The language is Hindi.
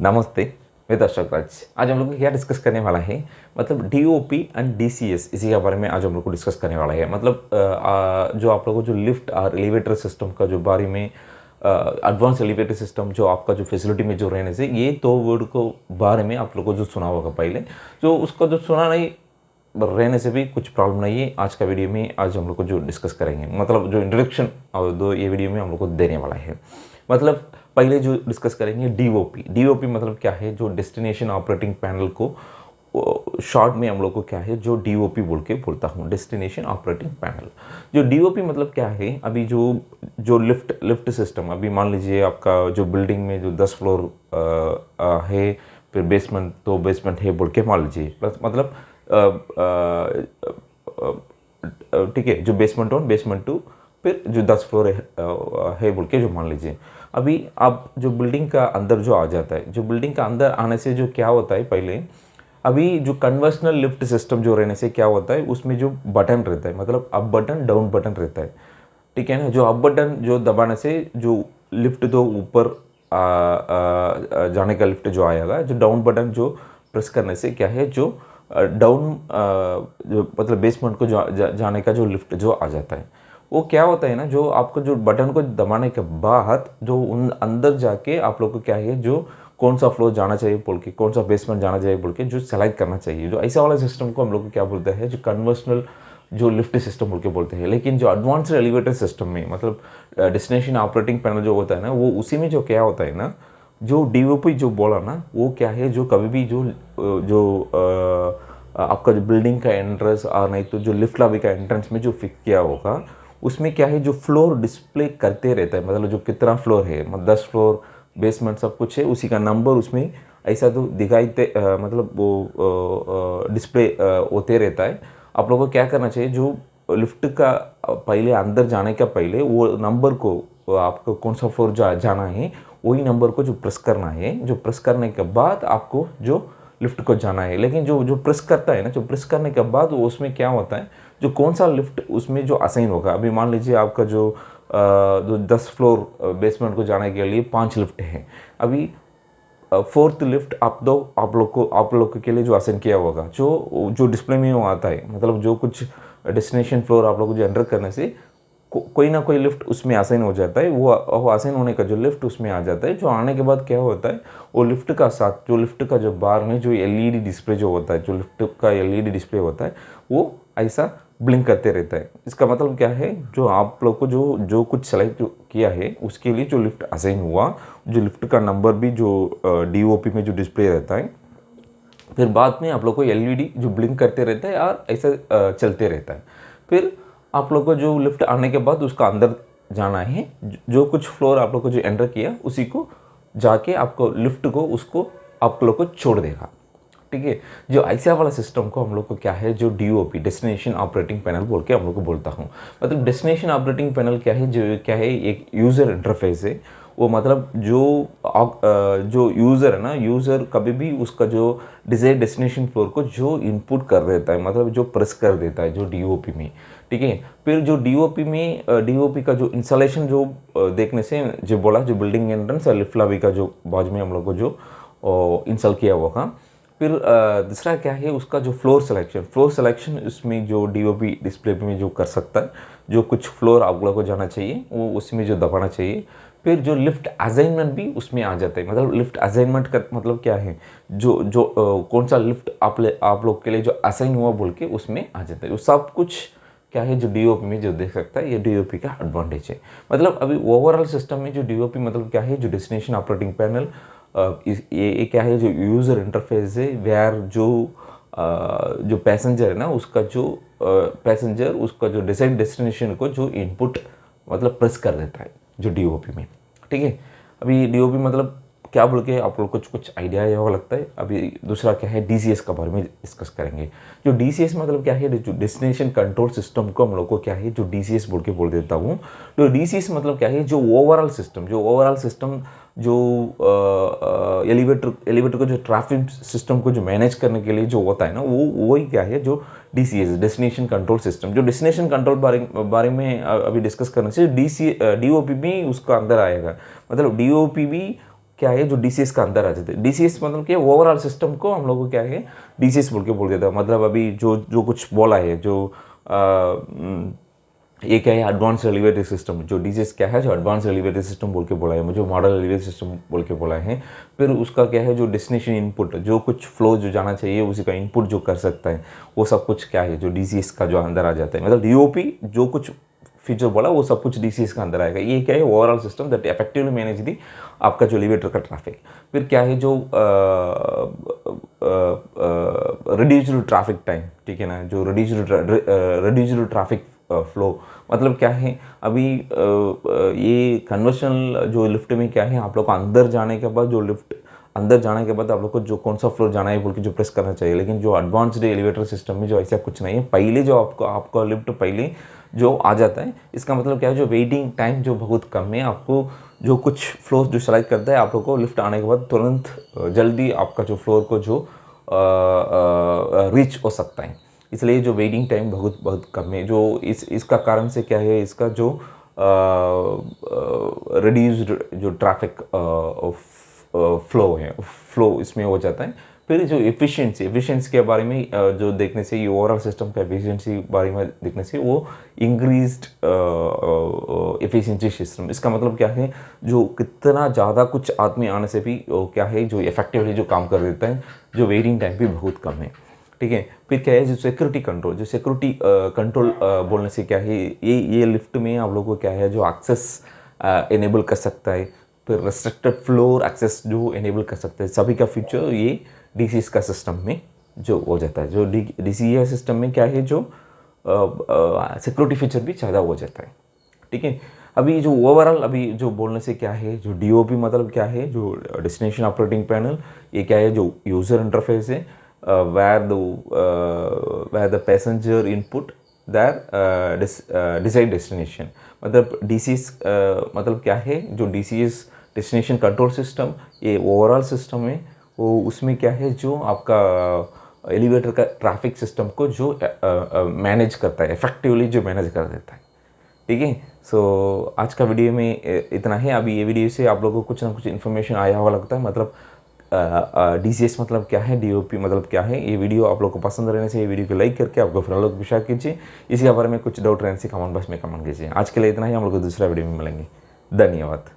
नमस्ते, मैं दर्शक राज। आज हम लोग क्या डिस्कस करने वाला है, मतलब डीओपी एंड डीसीएस, इसी के बारे में आज हम लोग को डिस्कस करने वाला है। मतलब जो आप लोगों को जो लिफ्ट और एलिवेटर सिस्टम का जो बारे में, एडवांस एलिवेटर सिस्टम जो आपका जो फैसिलिटी में जो रहने से, ये दो वर्ड को बारे में आप लोगों को जो सुना होगा पहले, जो उसका जो सुना नहीं रहने से भी कुछ प्रॉब्लम नहीं है। आज का वीडियो में आज हम लोग को जो डिस्कस करेंगे, मतलब जो इंट्रोडक्शन और दो ये वीडियो में हम लोग को देने वाला है। मतलब पहले जो डिस्कस करेंगे डीओपी। डीओपी मतलब क्या है, जो डेस्टिनेशन ऑपरेटिंग पैनल को शॉर्ट में हम लोग को क्या है, जो डीओपी बोल के बोलता हूँ, डेस्टिनेशन ऑपरेटिंग पैनल। जो डीओपी मतलब क्या है, अभी जो जो लिफ्ट सिस्टम, अभी मान लीजिए आपका जो बिल्डिंग में जो 10 फ्लोर है, फिर बेसमेंट तो बेसमेंट है बोल के मान लीजिए, प्लस मतलब ठीक है, जो बेसमेंट 1 बेसमेंट 2 फिर जो 10 फ्लोर है बोल के जो मान लीजिए। अभी आप जो बिल्डिंग का अंदर जो आ जाता है, जो बिल्डिंग का अंदर आने से जो क्या होता है, पहले अभी जो कन्वेंशनल लिफ्ट सिस्टम जो रहने से क्या होता है, उसमें जो बटन रहता है, मतलब अप बटन डाउन बटन रहता है, ठीक है ना। जो अप बटन जो दबाने से जो लिफ्ट तो ऊपर जाने का लिफ्ट जो आएगा, जो डाउन बटन जो प्रेस करने से क्या है, जो डाउन जो मतलब बेसमेंट को जाने का जो लिफ्ट जो आ जाता है, वो क्या होता है ना, जो आपको जो बटन को दबाने के बाद जो उन अंदर जाके आप लोग को क्या है, जो कौन सा फ्लोर जाना चाहिए बोल के, कौन सा बेसमेंट जाना चाहिए बोल के जो सेलेक्ट करना चाहिए, जो ऐसा वाला सिस्टम को हम लोग को क्या बोलते हैं, जो कन्वेंशनल जो लिफ्ट सिस्टम बोल के बोलते हैं। लेकिन जो एडवांस्ड एलिवेटर सिस्टम में, मतलब डेस्टिनेशन ऑपरेटिंग पैनल जो होता है ना, वो उसी में जो क्या होता है ना, जो डीओपी जो बोला ना, वो क्या है, जो कभी भी जो जो आपका जो बिल्डिंग का एंट्रेंस और नहीं तो जो लिफ्ट लॉबी का एंट्रेंस में जो फिक्स किया होगा, उसमें क्या है, जो फ्लोर डिस्प्ले करते रहता है, मतलब जो कितना फ्लोर है, मतलब 10 फ्लोर बेसमेंट सब कुछ है, उसी का नंबर उसमें ऐसा तो मतलब वो डिस्प्ले होते रहता है। आप लोगों को क्या करना चाहिए, जो लिफ्ट का पहले अंदर जाने का पहले वो नंबर को, आपको कौन सा फ्लोर जाना है, वही नंबर को जो प्रेस करना है, जो प्रेस करने के बाद आपको जो लिफ्ट को जाना है। लेकिन जो जो प्रेस करता है ना, जो प्रेस करने के बाद वो उसमें क्या होता है, जो कौन सा लिफ्ट उसमें जो असाइन होगा, अभी मान लीजिए आपका जो 10 फ्लोर बेसमेंट को जाने के लिए 5 लिफ्ट है। अभी 4th लिफ्ट आप लोग के लिए जो असाइन किया होगा, जो जो डिस्प्ले में वो आता है, मतलब जो कुछ डेस्टिनेशन फ्लोर आप लोग को जो एंटर करने से कोई ना कोई लिफ्ट उसमें असाइन हो जाता है। वो असाइन होने का जो लिफ्ट उसमें आ जाता है, जो आने के बाद क्या होता है, वो लिफ्ट का साथ जो लिफ्ट का जो बार में जो एलईडी डिस्प्ले जो होता है, जो लिफ्ट का एलईडी डिस्प्ले होता है, वो ऐसा ब्लिंक करते रहता है। इसका मतलब क्या है, जो आप लोग को जो जो कुछ सेलेक्ट किया है उसके लिए जो लिफ्ट असाइन हुआ, जो लिफ्ट का नंबर भी जो डीओपी में जो डिस्प्ले रहता है, फिर बाद में आप लोग को एलईडी जो ब्लिंक करते रहता है और ऐसा चलते रहता है। फिर आप लोग को जो लिफ्ट आने के बाद उसका अंदर जाना है, जो कुछ फ्लोर आप लोग को जो एंटर किया उसी को जाके आपको लिफ्ट को उसको आप लोग को छोड़ देगा, ठीक है। जो ऐसा वाला सिस्टम को हम लोग को क्या है, जो डीओपी डेस्टिनेशन ऑपरेटिंग पैनल बोल के हम लोग को बोलता हूँ। मतलब डेस्टिनेशन ऑपरेटिंग पैनल क्या है, जो क्या है, एक यूज़र इंटरफेस है। वो मतलब जो यूज़र है ना, यूज़र कभी भी उसका जो डिजायर डेस्टिनेशन फ्लोर को जो इनपुट कर देता है, मतलब जो प्रेस कर देता है जो डीओपी में, ठीक है। फिर जो डीओपी में डीओपी का जो इंस्टॉलेशन जो देखने से जो बोला, जो बिल्डिंग एंट्रेंस और लिफ्ट लॉबी का जो बाजू में हम लोग को जो इंस्टॉल किया हुआ था। फिर दूसरा क्या है, उसका जो फ्लोर सिलेक्शन इसमें जो डीओपी डिस्प्ले में जो कर सकता है, जो कुछ फ्लोर आप लोग को जाना चाहिए वो उसमें जो दबाना चाहिए। फिर जो लिफ्ट असाइनमेंट भी उसमें आ जाता है। मतलब लिफ्ट असाइनमेंट का मतलब क्या है, जो जो कौन सा लिफ्ट आप लोग के लिए जो असाइन हुआ बोल के उसमें आ जाता है। वो सब कुछ क्या है, जो डीओपी में जो देख सकता है, ये डीओपी का एडवांटेज है। मतलब अभी ओवरऑल सिस्टम में जो डीओपी मतलब क्या है, जो डेस्टिनेशन ऑपरेटिंग पैनल, ये क्या है, जो यूज़र इंटरफेस है, वेयर जो पैसेंजर है ना, उसका जो पैसेंजर उसका जो डिसाइड डेस्टिनेशन को जो इनपुट मतलब प्रेस कर देता है जो डीओपी में, ठीक है। अभी डीओपी मतलब क्या बोल के आप लोग कुछ कुछ आइडिया ये होगा लगता है। अभी दूसरा क्या है, डीसीएस का बारे में डिस्कस करेंगे। जो डीसीएस मतलब क्या है, जो डेस्टिनेशन कंट्रोल सिस्टम को हम लोग को क्या है, जो डीसीएस बोल के बोल देता हूँ। तो डीसीएस मतलब क्या है, जो ओवरऑल सिस्टम जो एलिवेटर को जो ट्रैफिक सिस्टम को जो मैनेज करने के लिए जो होता है ना, वो वही क्या है, जो डीसीएस डेस्टिनेशन कंट्रोल सिस्टम। जो डेस्टिनेशन कंट्रोल बारे में अभी डिस्कस करने से डीओपी भी उसका अंदर आएगा। मतलब डीओपी भी क्या है जो DCS का अंदर आ जाते हैं। DCS मतलब क्या, ओवरऑल सिस्टम को हम लोग को क्या है DCS बोल देता है। मतलब अभी जो जो कुछ बोला है, जो ये क्या है एडवांस एलिवेटेड सिस्टम, जो DCS क्या है, जो एडवांस एलिवेटेड सिस्टम बोल के बोला है, मुझे मॉडल एलिवेटेड सिस्टम बोल के बोला है। फिर उसका क्या है जो डेस्टिनेशन इनपुट, जो कुछ फ्लो जो जाना चाहिए उसी का इनपुट जो कर सकता है, वो सब कुछ क्या है जो DCS का जो अंदर आ जाता है। मतलब DOP जो कुछ फीचर बोला वो सब कुछ DCS का अंदर आएगा। ये क्या है overall system that effectively manage the आपका जो एलिवेटर का ट्रैफिक। फिर क्या है जो रिड्यूस्ड ट्रैफिक टाइम, ठीक है ना, जो रिड्यूस्ड ट्रैफिक फ्लो मतलब क्या है, अभी ये कन्वर्शनल जो लिफ्ट में क्या है, आप लोग को अंदर जाने के बाद जो लिफ्ट अंदर जाने के बाद आप लोग को जो कौन सा फ्लोर जाना है बोल के जो प्रेस करना चाहिए। लेकिन जो एडवांस्ड एलिवेटर सिस्टम में जो ऐसा कुछ नहीं है, पहले जो आपका लिफ्ट पहले जो आ जाता है, इसका मतलब क्या है जो वेटिंग टाइम जो बहुत कम है। आपको जो कुछ फ्लोर जो सेलेक्ट करता है, आप लोग को लिफ्ट आने के बाद तुरंत जल्दी आपका जो फ्लोर को जो रीच हो सकता है। इसलिए जो वेटिंग टाइम बहुत कम है। जो इसका कारण से क्या है, इसका जो रिड्यूस्ड जो ट्रैफिक फ्लो इसमें हो जाता है। फिर जो एफिशिएंसी के बारे में जो देखने से, ये ओवरऑल सिस्टम का एफिशिएंसी बारे में देखने से वो इंक्रीज्ड एफिशिएंसी सिस्टम। इसका मतलब क्या है, जो कितना ज़्यादा कुछ आदमी आने से भी क्या है जो इफेक्टिवली जो काम कर देता है, जो वेटिंग टाइम भी बहुत कम है, ठीक है। फिर क्या है जो सिक्योरिटी कंट्रोल बोलने से क्या है, ये लिफ्ट में आप लोगों को क्या है जो एक्सेस इनेबल कर सकता है। फिर रेस्ट्रिक्टेड फ्लोर एक्सेस जो इनेबल कर सकते हैं, सभी का फीचर ये DCS का सिस्टम में जो हो जाता है। जो DCS सिस्टम में क्या है जो सिक्योरिटी फीचर भी ज़्यादा हो जाता है, ठीक है। अभी जो ओवरऑल अभी जो बोलने से क्या है, जो DOP मतलब क्या है, जो डेस्टिनेशन ऑपरेटिंग पैनल, ये क्या है जो यूज़र इंटरफेस है, where the passenger input their desired destination। मतलब DCS मतलब क्या है, जो DCS डेस्टिनेशन कंट्रोल सिस्टम, ये ओवरऑल सिस्टम है। वो उसमें क्या है जो आपका एलिवेटर का ट्रैफिक सिस्टम को जो मैनेज करता है, इफेक्टिवली जो मैनेज कर देता है, ठीक है। सो आज का वीडियो में इतना है। अभी ये वीडियो से आप लोगों को कुछ ना कुछ इन्फॉर्मेशन आया हुआ लगता है। मतलब DCS मतलब क्या है, DOP मतलब क्या है। ये वीडियो आप लोग को पसंद रहने से ये वीडियो को लाइक करके आपको फ्रेंड लोग को शेयर कीजिए। इसी के बारे में कुछ डाउट रहने से कमेंट बॉक्स में कमेंट कीजिए। आज के लिए इतना ही, हम लोग को दूसरा वीडियो में मिलेंगे। धन्यवाद।